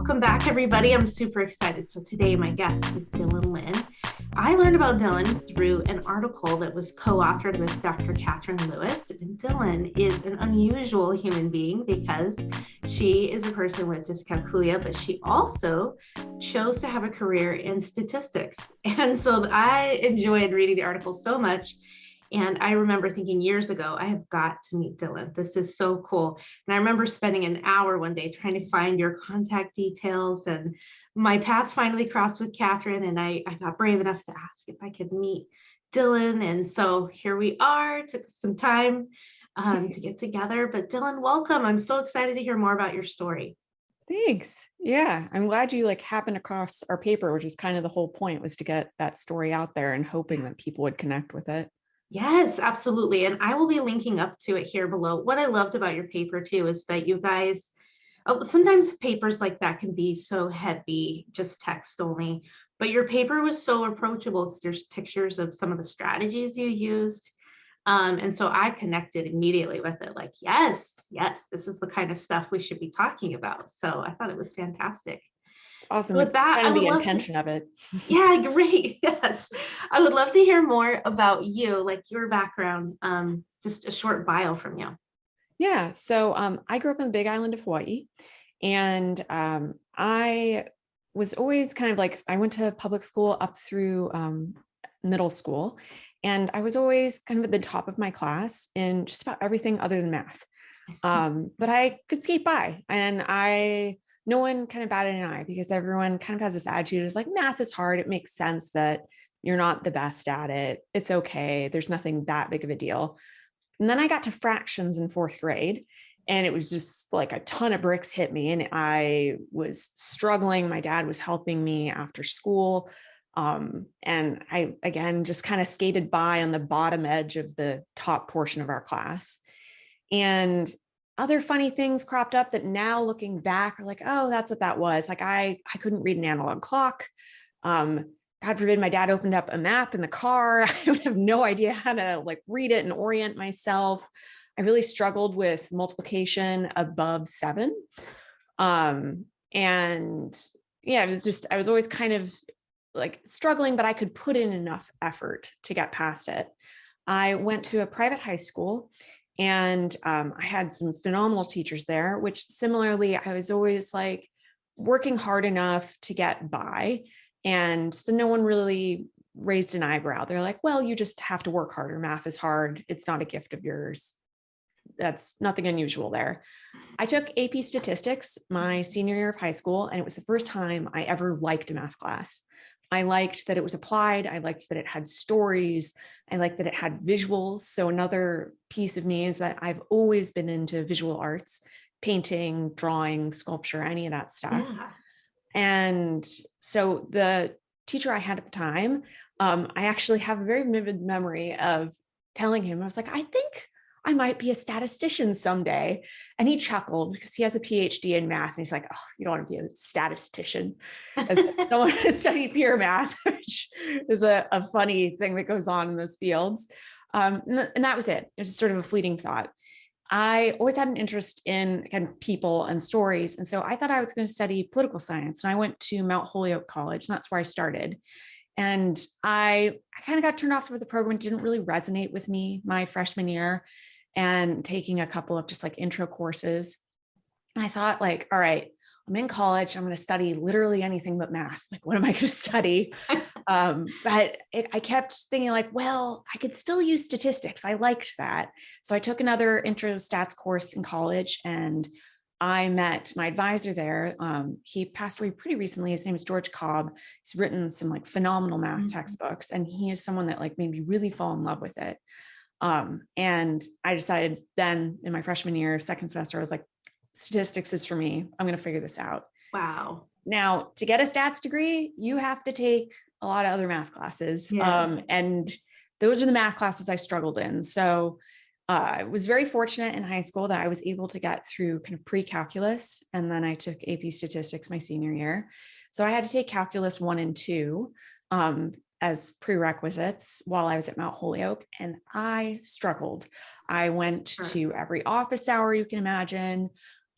Welcome back, everybody. I'm super excited. So today my guest is Lynn. I learned about Dylan through an article that was co-authored with Dr. Catherine Lewis. And Dylan is an unusual human being because she is a person with dyscalculia, but she also chose to have a career in statistics. And so I enjoyed reading the article so much. And I remember thinking years ago, I have got to meet Dylan. This is so cool. And I remember spending an hour one day trying to find your contact details, and my paths finally crossed with Catherine, and I got brave enough to ask if I could meet Dylan. And so here we are. Took some time to get together. But Dylan, welcome. I'm so excited to hear more about your story. Thanks. Yeah, I'm glad you happened across our paper, which is kind of the whole point, was to get that story out there and hoping that people would connect with it. Yes, absolutely. And I will be linking up to it here below. What I loved about your paper too is that you guys, sometimes papers like that can be so heavy, just text only, but your paper was so approachable because there's pictures of some of the strategies you used. And so I connected immediately with it, like, yes, this is the kind of stuff we should be talking about. So I thought it was fantastic. Awesome. With that, kind of the intention of it. Yeah, great. Yes. I would love to hear more about you, like your background, just a short bio from you. Yeah. So I grew up in the Big Island of Hawaii, and I was always kind of I went to public school up through middle school, and I was always kind of at the top of my class in just about everything other than math. But I could skate by, and no one kind of batted an eye because everyone kind of has this attitude is like, math is hard. It makes sense that you're not the best at it. It's okay. There's nothing that big of a deal. And then I got to fractions in fourth grade, and it was just like a ton of bricks hit me, and I was struggling. My dad was helping me after school. And I, again, just kind of skated by on the bottom edge of the top portion of our class. And other funny things cropped up that now looking back are like, oh, that's what that was. I couldn't read an analog clock. God forbid my dad opened up a map in the car. I would have no idea how to read it and orient myself. I really struggled with multiplication above 7. And yeah, I was always kind of struggling, but I could put in enough effort to get past it. I went to a private high school, and I had some phenomenal teachers there, which similarly, I was always working hard enough to get by. And so no one really raised an eyebrow. They're like, well, you just have to work harder. Math is hard. It's not a gift of yours. That's nothing unusual there. I took AP statistics my senior year of high school, and it was the first time I ever liked a math class. I liked that it was applied. I liked that it had stories. I liked that it had visuals. So another piece of me is that I've always been into visual arts, painting, drawing, sculpture, any of that stuff. Yeah. And so the teacher I had at the time, I actually have a very vivid memory of telling him, I was like, I think I might be a statistician someday. And he chuckled because he has a PhD in math. And he's like, oh, you don't want to be a statistician. As someone who studied pure math, which is a funny thing that goes on in those fields. And that was it. It was sort of a fleeting thought. I always had an interest in people and stories. And so I thought I was going to study political science. And I went to Mount Holyoke College, and that's where I started. And I kind of got turned off with the program. It didn't really resonate with me my freshman year, and taking a couple of just intro courses. And I thought all right, I'm in college. I'm going to study literally anything but math. What am I going to study? But I kept thinking well, I could still use statistics. I liked that. So I took another intro stats course in college, and I met my advisor there. He passed away pretty recently. His name is George Cobb. He's written some phenomenal math textbooks, and he is someone that made me really fall in love with it. And I decided then in my freshman year, second semester, I was like, statistics is for me. I'm going to figure this out. Wow. Now, to get a stats degree, you have to take a lot of other math classes. Yeah. And those are the math classes I struggled in. So I was very fortunate in high school that I was able to get through kind of pre-calculus. And then I took AP statistics my senior year. So I had to take calculus 1 and 2 as prerequisites while I was at Mount Holyoke, and I struggled. I went to every office hour you can imagine.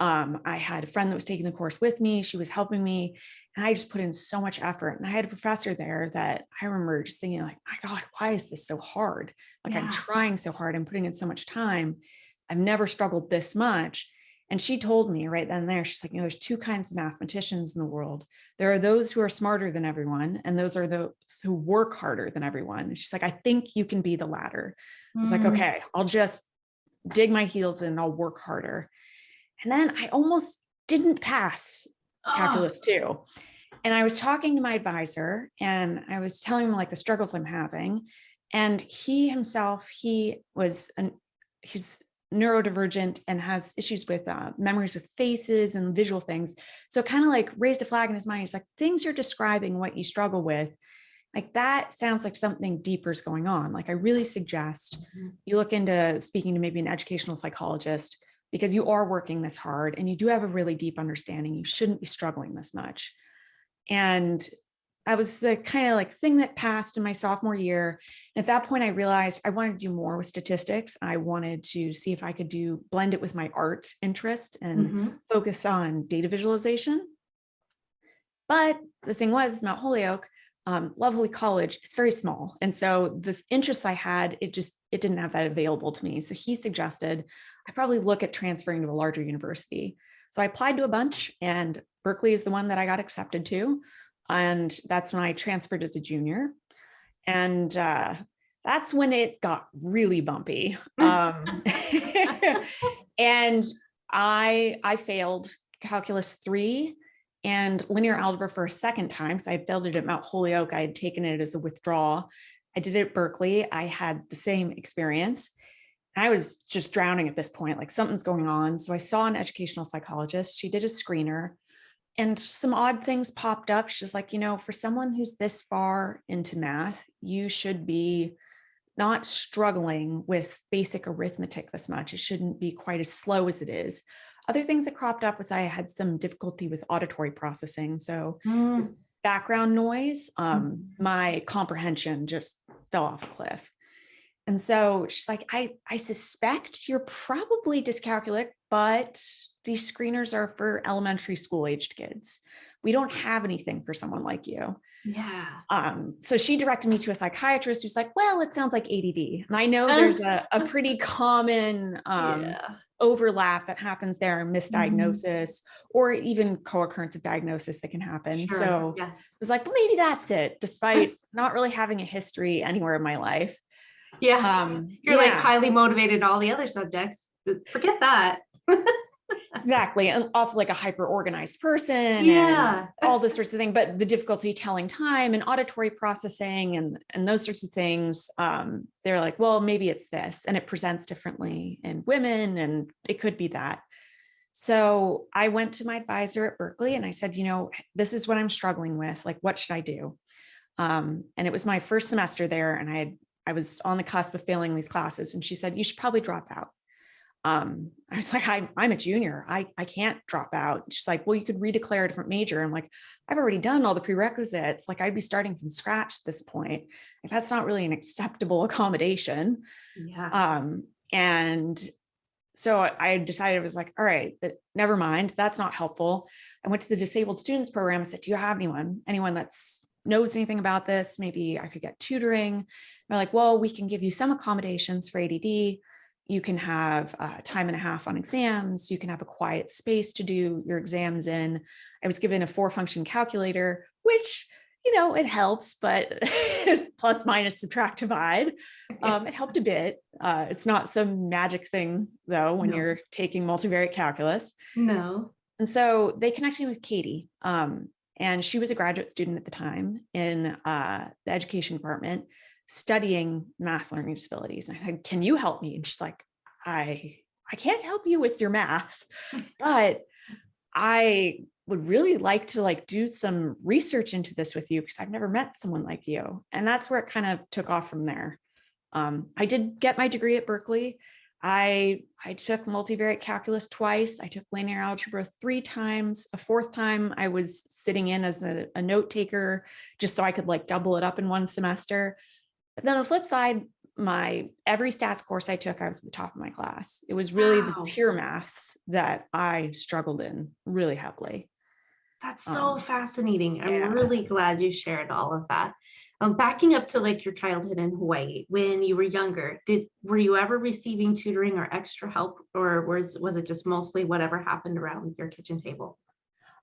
I had a friend that was taking the course with me. She was helping me, and I just put in so much effort. And I had a professor there that I remember just thinking like, my God, why is this so hard? Like I'm trying so hard. I'm putting in so much time. I've never struggled this much. And she told me right then and there, she's like, there's two kinds of mathematicians in the world. There are those who are smarter than everyone, and those are those who work harder than everyone. And she's like, I think you can be the latter. I was like, okay, I'll just dig my heels in and I'll work harder. And then I almost didn't pass calculus 2. And I was talking to my advisor and I was telling him like the struggles I'm having. And he himself, he's neurodivergent and has issues with memories with faces and visual things. So kind of like raised a flag in his mind. He's like, things you're describing, what you struggle with, like that sounds like something deeper is going on. Like I really suggest you look into speaking to maybe an educational psychologist, because you are working this hard and you do have a really deep understanding. You shouldn't be struggling this much. And that was the kind of like thing that passed in my sophomore year. And at that point, I realized I wanted to do more with statistics. I wanted to see if I could blend it with my art interest and focus on data visualization. But the thing was, Mount Holyoke, lovely college, it's very small. And so the interests I had, it didn't have that available to me. So he suggested I probably look at transferring to a larger university. So I applied to a bunch, and Berkeley is the one that I got accepted to. And that's when I transferred as a junior. And that's when it got really bumpy. And I failed calculus 3 and linear algebra for a second time. So I had failed it at Mount Holyoke. I had taken it as a withdrawal. I did it at Berkeley. I had the same experience. I was just drowning at this point, like something's going on. So I saw an educational psychologist. She did a screener and some odd things popped up. She's like, for someone who's this far into math, you should be not struggling with basic arithmetic this much. It shouldn't be quite as slow as it is. Other things that cropped up was I had some difficulty with auditory processing. So with background noise, my comprehension just fell off a cliff. And so she's like, I suspect you're probably dyscalculic, but these screeners are for elementary school aged kids. We don't have anything for someone like you. Yeah. So she directed me to a psychiatrist who's like, well, it sounds like ADD. And I know there's a pretty common overlap that happens there, misdiagnosis, or even co-occurrence of diagnosis that can happen. Sure. So Yes. I was like, well, maybe that's it, despite not really having a history anywhere in my life. Yeah. You're like highly motivated in all the other subjects. Forget that. Exactly. And also like a hyper organized person and all this sorts of thing, but the difficulty telling time and auditory processing and those sorts of things. They're like, well, maybe it's this, and it presents differently in women, and it could be that. So I went to my advisor at Berkeley and I said, this is what I'm struggling with. Like, what should I do? And it was my first semester there, and I was on the cusp of failing these classes. And she said, you should probably drop out. I was like, I'm a junior. I can't drop out. She's like, well, you could redeclare a different major. I'm like, I've already done all the prerequisites. Like I'd be starting from scratch at this point. Like, that's not really an acceptable accommodation. Yeah. And so I decided, I was like, all right, never mind. That's not helpful. I went to the disabled students program and said, do you have anyone that's knows anything about this? Maybe I could get tutoring. They're like, well, we can give you some accommodations for ADD. You can have time and a half on exams. You can have a quiet space to do your exams in. I was given a 4-function calculator, which, it helps, but plus, minus, subtract, divide. It helped a bit. It's not some magic thing, though, when you're taking multivariate calculus. No. And so they connected me with Katie. And she was a graduate student at the time in the education department, studying math learning disabilities. And I said, can you help me? And she's like, I can't help you with your math, but I would really like to do some research into this with you, because I've never met someone like you. And that's where it kind of took off from there. I did get my degree at Berkeley. I took multivariate calculus twice. I took linear algebra 3 times. A 4th time I was sitting in as a note taker, just so I could double it up in one semester. But then on the flip side, every stats course I took, I was at the top of my class. It was really the Wow. pure maths that I struggled in really heavily. That's so fascinating. I'm Yeah. really glad you shared all of that. Backing up to like your childhood in Hawaii, when you were younger, were you ever receiving tutoring or extra help, or was it just mostly whatever happened around your kitchen table?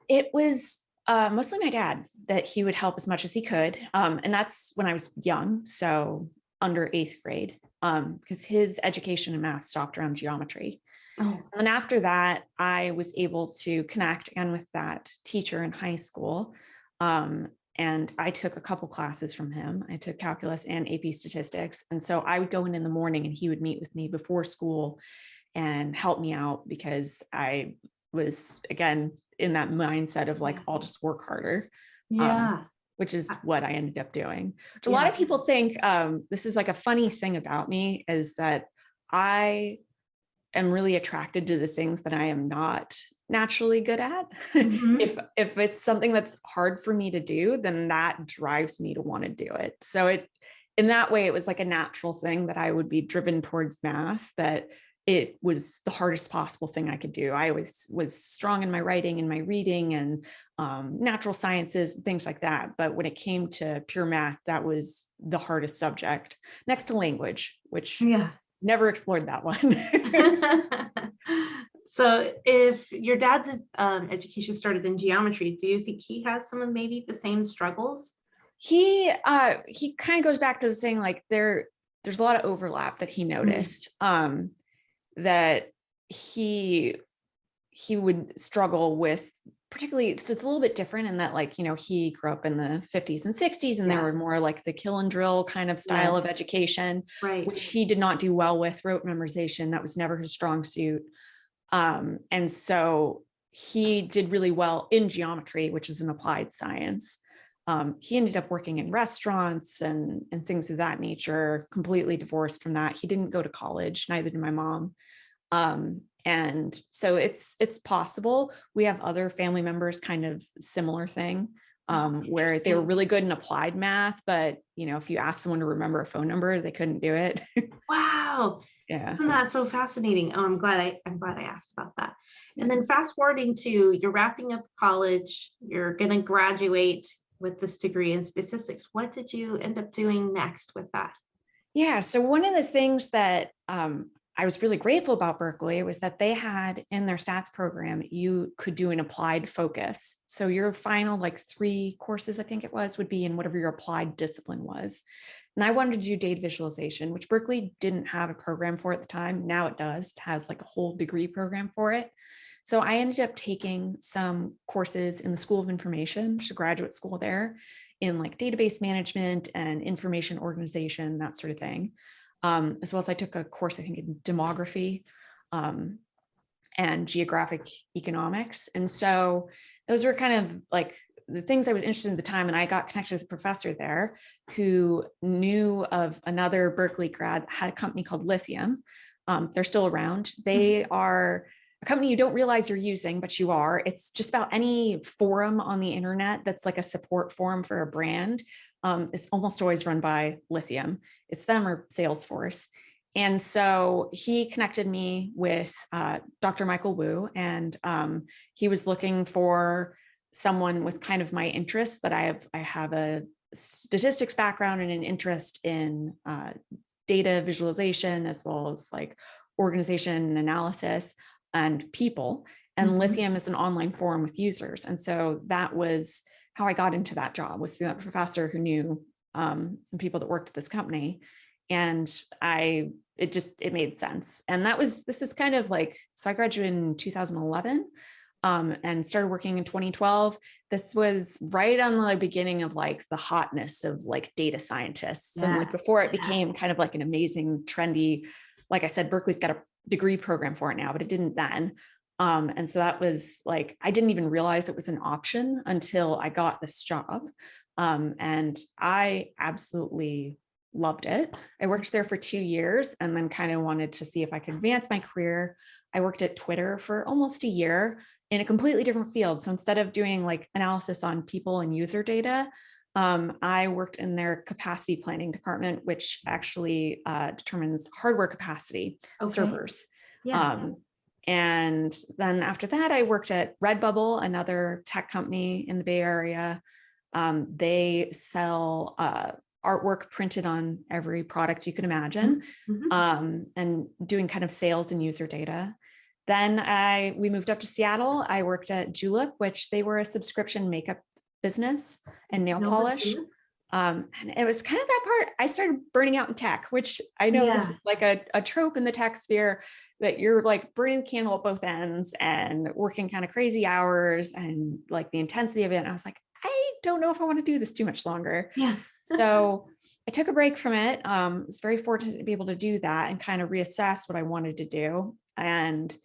It was mostly my dad that he would help as much as he could. And that's when I was young, so under 8th grade, because his education in math stopped around geometry. Oh, And then after that, I was able to connect again with that teacher in high school. And I took a couple classes from him. I took calculus and AP statistics. And so I would go in the morning and he would meet with me before school and help me out because I was, again, in that mindset of like, I'll just work harder. Um, yeah. which is what I ended up doing. Which a lot Yeah. of people think, this is like a funny thing about me is that I am really attracted to the things that I am not naturally good at. Mhm. If it's something that's hard for me to do, then that drives me to want to do it. So in that way, it was like a natural thing that I would be driven towards math, that it was the hardest possible thing I could do. I always was strong in my writing and my reading and natural sciences, things like that. But when it came to pure math, that was the hardest subject next to language, which Yeah. never explored that one. So if your dad's education started in geometry, do you think he has some of maybe the same struggles? He kind of goes back to saying like there's a lot of overlap that he noticed, that he would struggle with, particularly. So it's a little bit different in that, like, he grew up in the 50s and 60s and there Yeah. were more like the kill and drill kind of style Yes. of education, Right. which he did not do well with. Rote memorization, that was never his strong suit. And so he did really well in geometry, which is an applied science. He ended up working in restaurants and things of that nature, completely divorced from that. He didn't go to college, neither did my mom. And so it's possible. We have other family members, kind of similar thing, where they were really good in applied math, but if you ask someone to remember a phone number, they couldn't do it. Wow. Yeah. Isn't that so fascinating? Oh, I'm glad I asked about that. And Yeah. then fast forwarding to you're wrapping up college, you're going to graduate with this degree in statistics. What did you end up doing next with that? Yeah. So one of the things that I was really grateful about Berkeley was that they had in their stats program, you could do an applied focus. So your final like 3 courses, I think it was, would be in whatever your applied discipline was. And I wanted to do data visualization, which Berkeley didn't have a program for at the time. Now it does. It has like a whole degree program for it. So I ended up taking some courses in the School of Information, which is a graduate school there, in like database management and information organization, that sort of thing. As well as I took a course, I think, in demography and geographic economics. And so those were kind of like the things I was interested in at the time. And I got connected with a professor there who knew of another Berkeley grad that had a company called Lithium. They're still around. They are a company you don't realize you're using, but you are. It's just about any forum on the internet that's like a support forum for a brand. It's almost always run by Lithium. It's them or Salesforce. And so he connected me with Dr. Michael Wu, and he was looking for someone with kind of my interests, that I have a statistics background and an interest in data visualization, as well as like organization analysis and people. And Lithium is an online forum with users. And so that was how I got into that job, was through that professor who knew some people that worked at this company. And it made sense. And this is kind of like, so I graduated in 2011 and started working in 2012. This was right on the beginning of like the hotness of like data scientists. And like before it became kind of like an amazing, trendy, like I said, Berkeley's got a degree program for it now, but it didn't then. And so that was like, I didn't even realize it was an option until I got this job. And I absolutely loved it. I worked there for 2 years and then kind of wanted to see if I could advance my career. I worked at Twitter for almost a year in a completely different field. So instead of doing like analysis on people and user data, I worked in their capacity planning department, which actually determines hardware capacity, servers. Yeah. And then after that, I worked at Redbubble, another tech company in the Bay Area. They sell artwork printed on every product you can imagine, and doing kind of sales and user data. Then we moved up to Seattle. I worked at Julep, which they were a subscription makeup business and nail polish. And it was kind of that part, I started burning out in tech, which I know this is like a trope in the tech sphere, that you're like burning the candle at both ends and working kind of crazy hours and like the intensity of it. And I was like, I don't know if I want to do this too much longer. So I took a break from it. I was very fortunate to be able to do that and kind of reassess what I wanted to do. And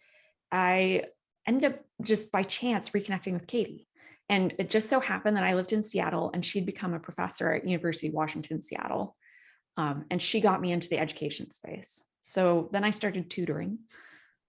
I ended up just by chance reconnecting with Katie. And it just so happened that I lived in Seattle and she'd become a professor at University of Washington, Seattle. And she got me into the education space. So then I started tutoring.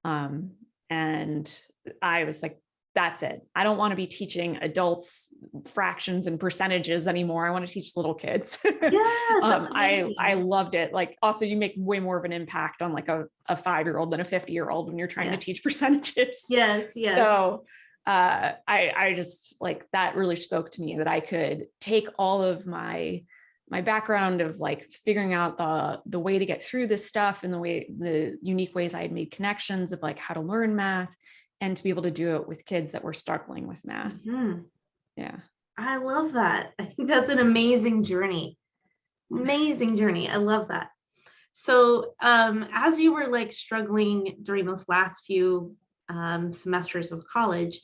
And I was like, that's it. I don't want to be teaching adults fractions and percentages anymore. I want to teach little kids. I loved it. Like, also, you make way more of an impact on like a 5-year-old than a 50-year-old when you're trying to teach percentages. So I just like, that really spoke to me, that I could take all of my background of like figuring out the way to get through this stuff and the unique ways I had made connections of like how to learn math, and to be able to do it with kids that were struggling with math. Yeah. I love that. I think that's an amazing journey. I love that. So as you were like struggling during those last few semesters of college,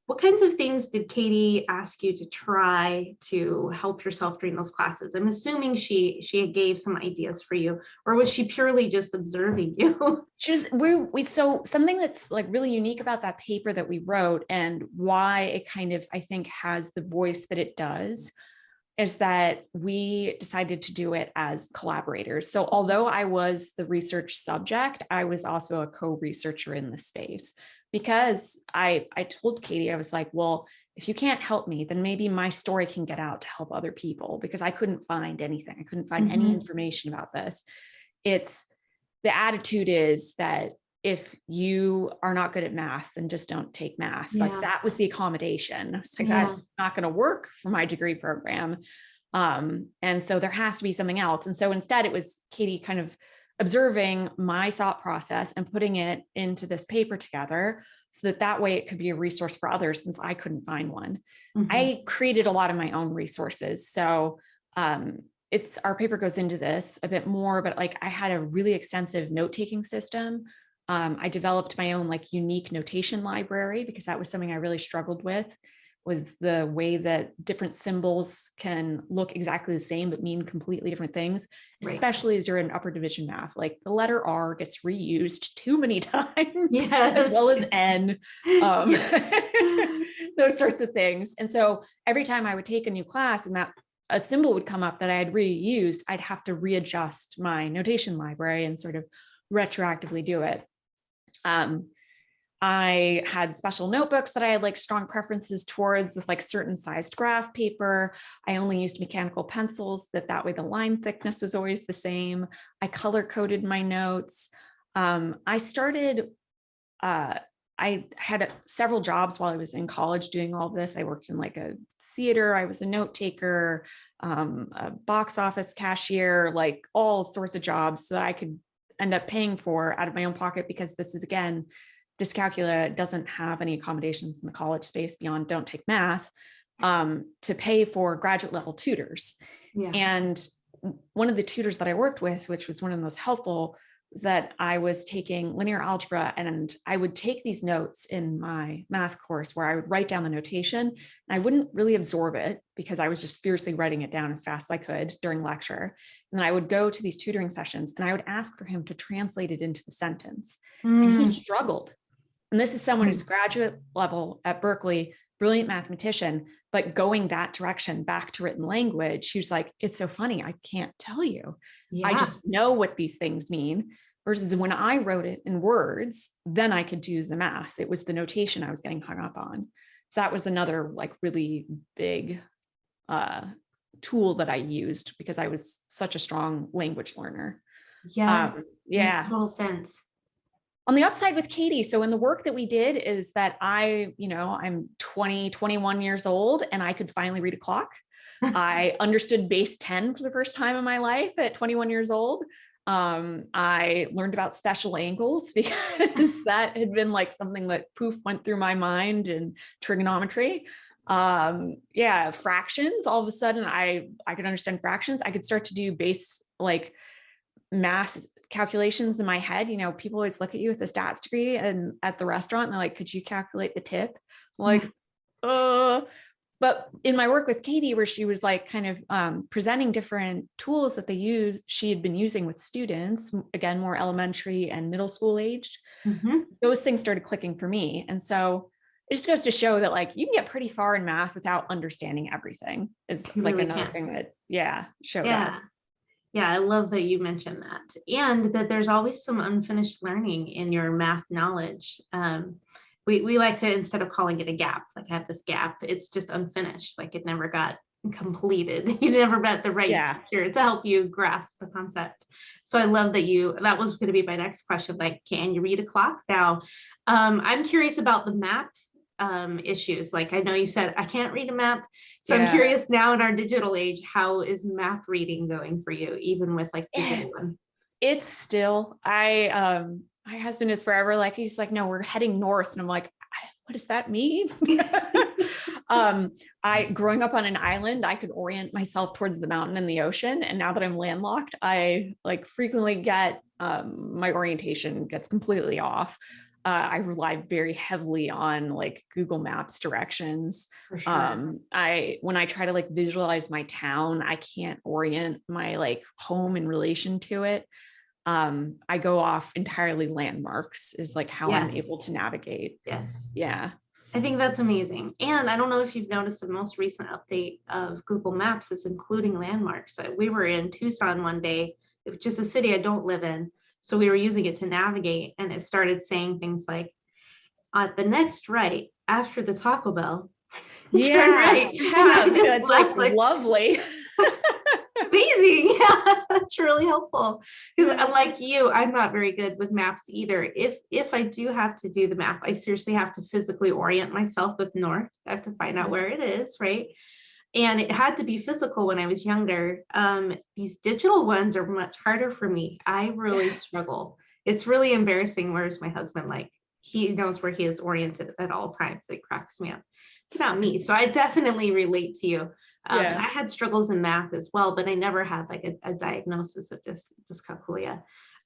what kinds of things did Katie ask you to try to help yourself during those classes? I'm assuming she gave some ideas for you, or was she purely just observing you? So something that's like really unique about that paper that we wrote, and why it kind of, I think, has the voice that it does, is that we decided to do it as collaborators. So although I was the research subject, I was also a co-researcher in the space, because I told Katie, I was like, well, if you can't help me, then maybe my story can get out to help other people, because I couldn't find anything. I couldn't find any information about this. The attitude is that if you are not good at math, then just don't take math. Like, that was the accommodation. I was like, that's not going to work for my degree program. And so there has to be something else. And so instead it was Katie kind of observing my thought process and putting it into this paper together, so that way it could be a resource for others, since I couldn't find one. I created a lot of my own resources. So our paper goes into this a bit more, but like, I had a really extensive note-taking system. I developed my own like unique notation library, because that was something I really struggled with, was the way that different symbols can look exactly the same but mean completely different things, especially as you're in upper division math. Like, the letter R gets reused too many times, as well as N, those sorts of things. And so every time I would take a new class and that a symbol would come up that I had reused, I'd have to readjust my notation library and sort of retroactively do it. I had special notebooks that I had like strong preferences towards, with like certain sized graph paper. I only used mechanical pencils, that way the line thickness was always the same. I color coded my notes. I had several jobs while I was in college doing all of this. I worked in like a theater. I was a note taker, a box office cashier, like all sorts of jobs, so that I could end up paying for out of my own pocket, because this is, again, Dyscalculia doesn't have any accommodations in the college space beyond don't take math, to pay for graduate level tutors. And one of the tutors that I worked with, which was one of the most helpful, was that I was taking linear algebra, and I would take these notes in my math course where I would write down the notation, and I wouldn't really absorb it because I was just fiercely writing it down as fast as I could during lecture. And then I would go to these tutoring sessions and I would ask for him to translate it into the sentence. And he struggled. And this is someone who's graduate level at Berkeley, brilliant mathematician, but going that direction back to written language, he was like, it's so funny, I can't tell you. I just know what these things mean. Versus when I wrote it in words, then I could do the math. It was the notation I was getting hung up on. So that was another like really big tool that I used because I was such a strong language learner. Yes, Yeah. makes total sense. On the upside with Katie, so in the work that we did is that I'm 20, 21 years old and I could finally read a clock. I understood base 10 for the first time in my life at 21 years old. I learned about special angles because that had been like something that poof went through my mind, and trigonometry. Fractions. All of a sudden I could understand fractions. I could start to do base like math calculations in my head. People always look at you with a stats degree and at the restaurant and they're like, could you calculate the tip? I'm like, but in my work with Katie, where she was like kind of presenting different tools that she had been using with students, again, more elementary and middle school aged, those things started clicking for me. And so it just goes to show that like you can get pretty far in math without understanding everything is like really another thing that, showed up. Yeah, I love that you mentioned that, and that there's always some unfinished learning in your math knowledge. We like to, instead of calling it a gap, like I have this gap, it's just unfinished, like it never got completed. You never met the right teacher to help you grasp the concept. So I love that was going to be my next question, like, can you read a clock now? I'm curious about the map issues. Like I know you said I can't read a map. So I'm curious now in our digital age, how is map reading going for you, even with like digital one? It's still, my husband is forever like, he's like, no, we're heading north. And I'm like, what does that mean? Growing up on an island, I could orient myself towards the mountain and the ocean. And now that I'm landlocked, I like frequently get, my orientation gets completely off. I rely very heavily on like Google Maps directions. For sure. When I try to like visualize my town, I can't orient my like home in relation to it. I go off entirely landmarks is like how I'm able to navigate. Yes. Yeah. I think that's amazing. And I don't know if you've noticed the most recent update of Google Maps is including landmarks. We were in Tucson one day, which is a city I don't live in. So we were using it to navigate, and it started saying things like, at the next right after the Taco Bell, turn right. It's like lovely. Amazing. Yeah, that's really helpful. Because unlike you, I'm not very good with maps either. If I do have to do the map, I seriously have to physically orient myself with north. I have to find out where it is, right? And it had to be physical when I was younger. These digital ones are much harder for me. I really struggle. It's really embarrassing. Whereas my husband, like, he knows where he is oriented at all times. It cracks me up. It's not me. So I definitely relate to you. I had struggles in math as well, but I never had like a diagnosis of dyscalculia,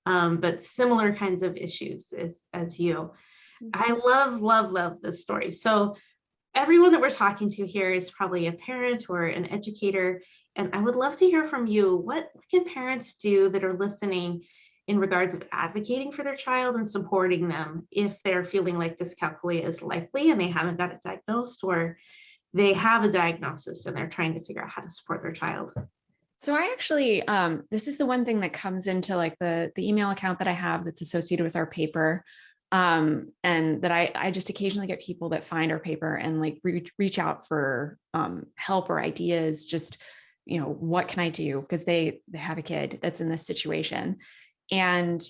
but similar kinds of issues as you. I love this story. So everyone that we're talking to here is probably a parent or an educator, and I would love to hear from you. What can parents do that are listening in regards of advocating for their child and supporting them if they're feeling like dyscalculia is likely and they haven't got it diagnosed, or they have a diagnosis and they're trying to figure out how to support their child? So I actually, this is the one thing that comes into like the email account that I have that's associated with our paper. And that I just occasionally get people that find our paper and like reach out for help or ideas, just, what can I do? Because they have a kid that's in this situation. And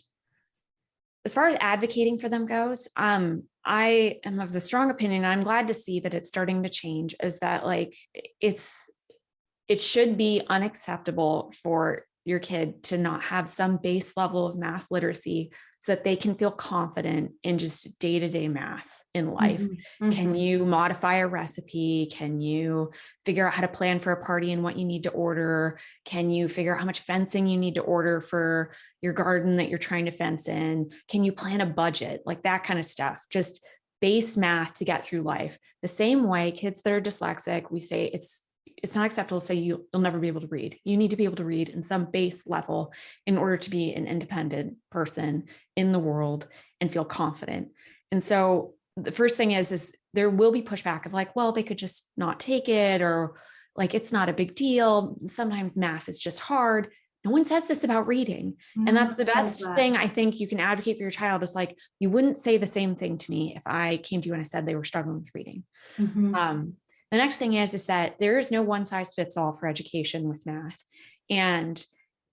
as far as advocating for them goes, I am of the strong opinion, and I'm glad to see that it's starting to change, is that like, it should be unacceptable for your kid to not have some base level of math literacy so that they can feel confident in just day-to-day math in life. Mm-hmm. Can you modify a recipe? Can you figure out how to plan for a party and what you need to order? Can you figure out how much fencing you need to order for your garden that you're trying to fence in? Can you plan a budget? Like that kind of stuff, just base math to get through life. The same way kids that are dyslexic, we say it's not acceptable to say you'll never be able to read. You need to be able to read in some base level in order to be an independent person in the world and feel confident. And so the first thing is there will be pushback of like, well, they could just not take it, or like, it's not a big deal. Sometimes math is just hard. No one says this about reading. And that's the best thing I think you can advocate for your child, is like, you wouldn't say the same thing to me if I came to you and I said they were struggling with reading. Mm-hmm. The next thing is that there is no one size fits all for education with math. And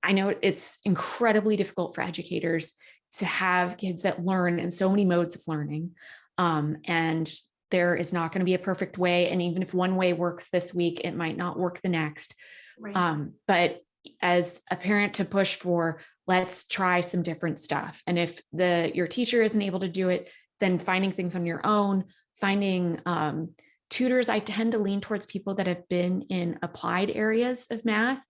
I know it's incredibly difficult for educators to have kids that learn in so many modes of learning. And there is not going to be a perfect way. And even if one way works this week, it might not work the next. Right. But as a parent, to push for, let's try some different stuff. And if your teacher isn't able to do it, then finding things on your own, finding tutors. I tend to lean towards people that have been in applied areas of math.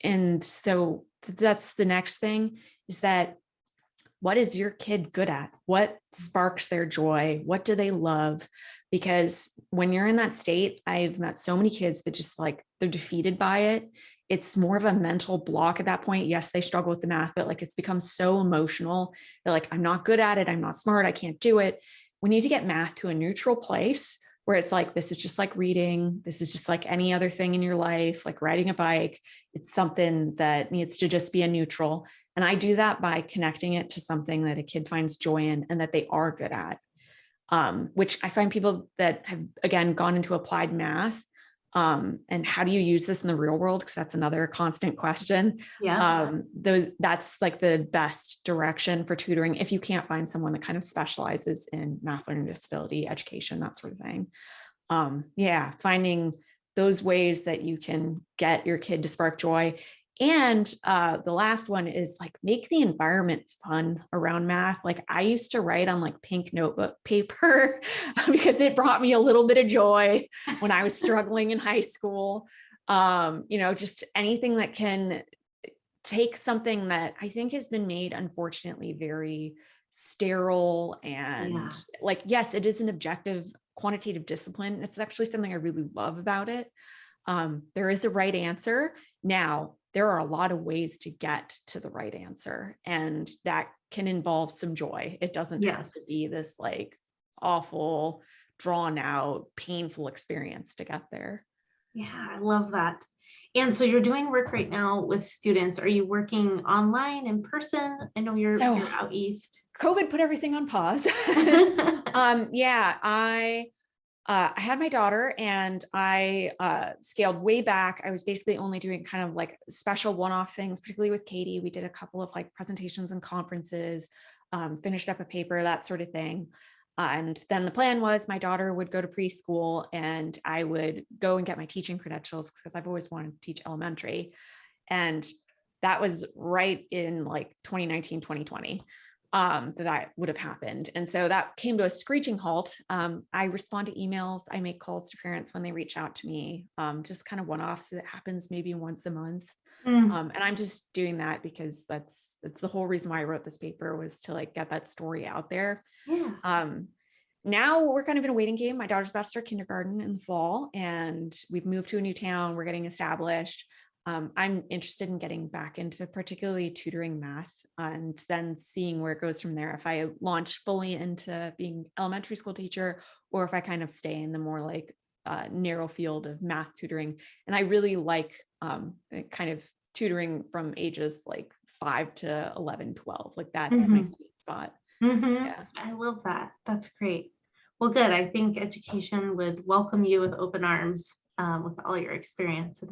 And so that's the next thing, is that what is your kid good at? What sparks their joy? What do they love? Because when you're in that state, I've met so many kids that just like, they're defeated by it. It's more of a mental block at that point. Yes, they struggle with the math, but like, it's become so emotional. They're like, I'm not good at it. I'm not smart. I can't do it. We need to get math to a neutral place where it's like, this is just like reading. This is just like any other thing in your life, like riding a bike. It's something that needs to just be a neutral. And I do that by connecting it to something that a kid finds joy in and that they are good at, which I find people that have, again, gone into applied math. And how do you use this in the real world? Because that's another constant question. Yeah. That's like the best direction for tutoring if you can't find someone that kind of specializes in math learning disability education, that sort of thing. Finding those ways that you can get your kid to spark joy. And the last one is like, make the environment fun around math. Like I used to write on like pink notebook paper because it brought me a little bit of joy when I was struggling in high school. Just anything that can take something that I think has been made, unfortunately, very sterile and like, yes, it is an objective quantitative discipline. It's actually something I really love about it. There is a right answer. Now, there are a lot of ways to get to the right answer, and that can involve some joy. It doesn't have to be this like awful, drawn out, painful experience to get there. Yeah, I love that. And so you're doing work right now with students. Are you working online, in person? I know you're out east. COVID put everything on pause. I had my daughter and I scaled way back. I was basically only doing kind of like special one-off things, particularly with Katie. We did a couple of like presentations and conferences, finished up a paper, that sort of thing. And then the plan was my daughter would go to preschool and I would go and get my teaching credentials because I've always wanted to teach elementary. And that was right in like 2019, 2020. That would have happened. And so that came to a screeching halt. I respond to emails. I make calls to parents when they reach out to me, just kind of one-offs. That happens maybe once a month. And I'm just doing that because that's the whole reason why I wrote this paper, was to like get that story out there. Now we're kind of in a waiting game. My daughter's about to start kindergarten in the fall and we've moved to a new town. We're getting established. I'm interested in getting back into particularly tutoring math and then seeing where it goes from there. If I launch fully into being elementary school teacher, or if I kind of stay in the more like narrow field of math tutoring. And I really like kind of tutoring from ages like 5 to 11, 12. Like that's my sweet spot. Yeah. I love that. That's great. Well, good. I think education would welcome you with open arms with all your experience.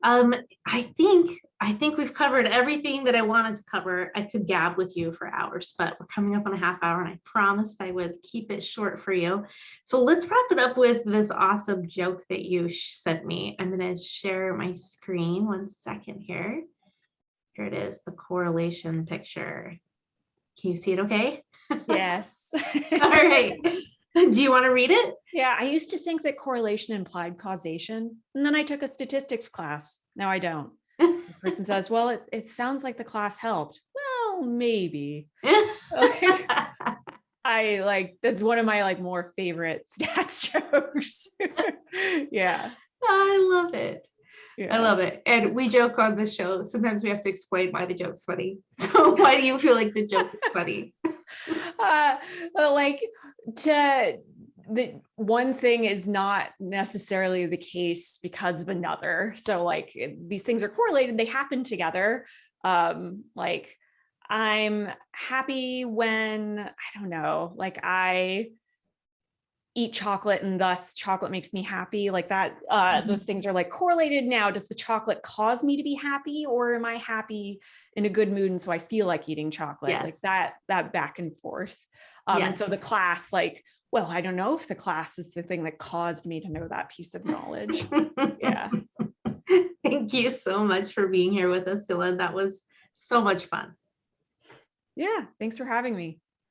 I think we've covered everything that I wanted to cover. I could gab with you for hours, but we're coming up on a half hour and I promised I would keep it short for you. So let's wrap it up with this awesome joke that you sent me. I'm going to share my screen 1 second here. Here it is, the correlation picture. Can you see it okay? Yes. All right. Do you want to read it? Yeah, I used to think that correlation implied causation, and then I took a statistics class. Now I don't. The person says, well, it sounds like the class helped. Well, maybe. That's one of my like more favorite stats jokes. Yeah. I love it. Yeah. I love it. And we joke on this show. Sometimes we have to explain why the joke's funny. So why do you feel like the joke is funny? The one thing is not necessarily the case because of another. So like these things are correlated, they happen together. Like I'm happy when, I don't know, like eat chocolate and thus chocolate makes me happy, like that, those things are like correlated now. Does the chocolate cause me to be happy, or am I happy in a good mood and so I feel like eating chocolate? Yes. Like that back and forth. And so the class, like, well, I don't know if the class is the thing that caused me to know that piece of knowledge. Yeah. Thank you so much for being here with us, Dylan. That was so much fun. Yeah, thanks for having me.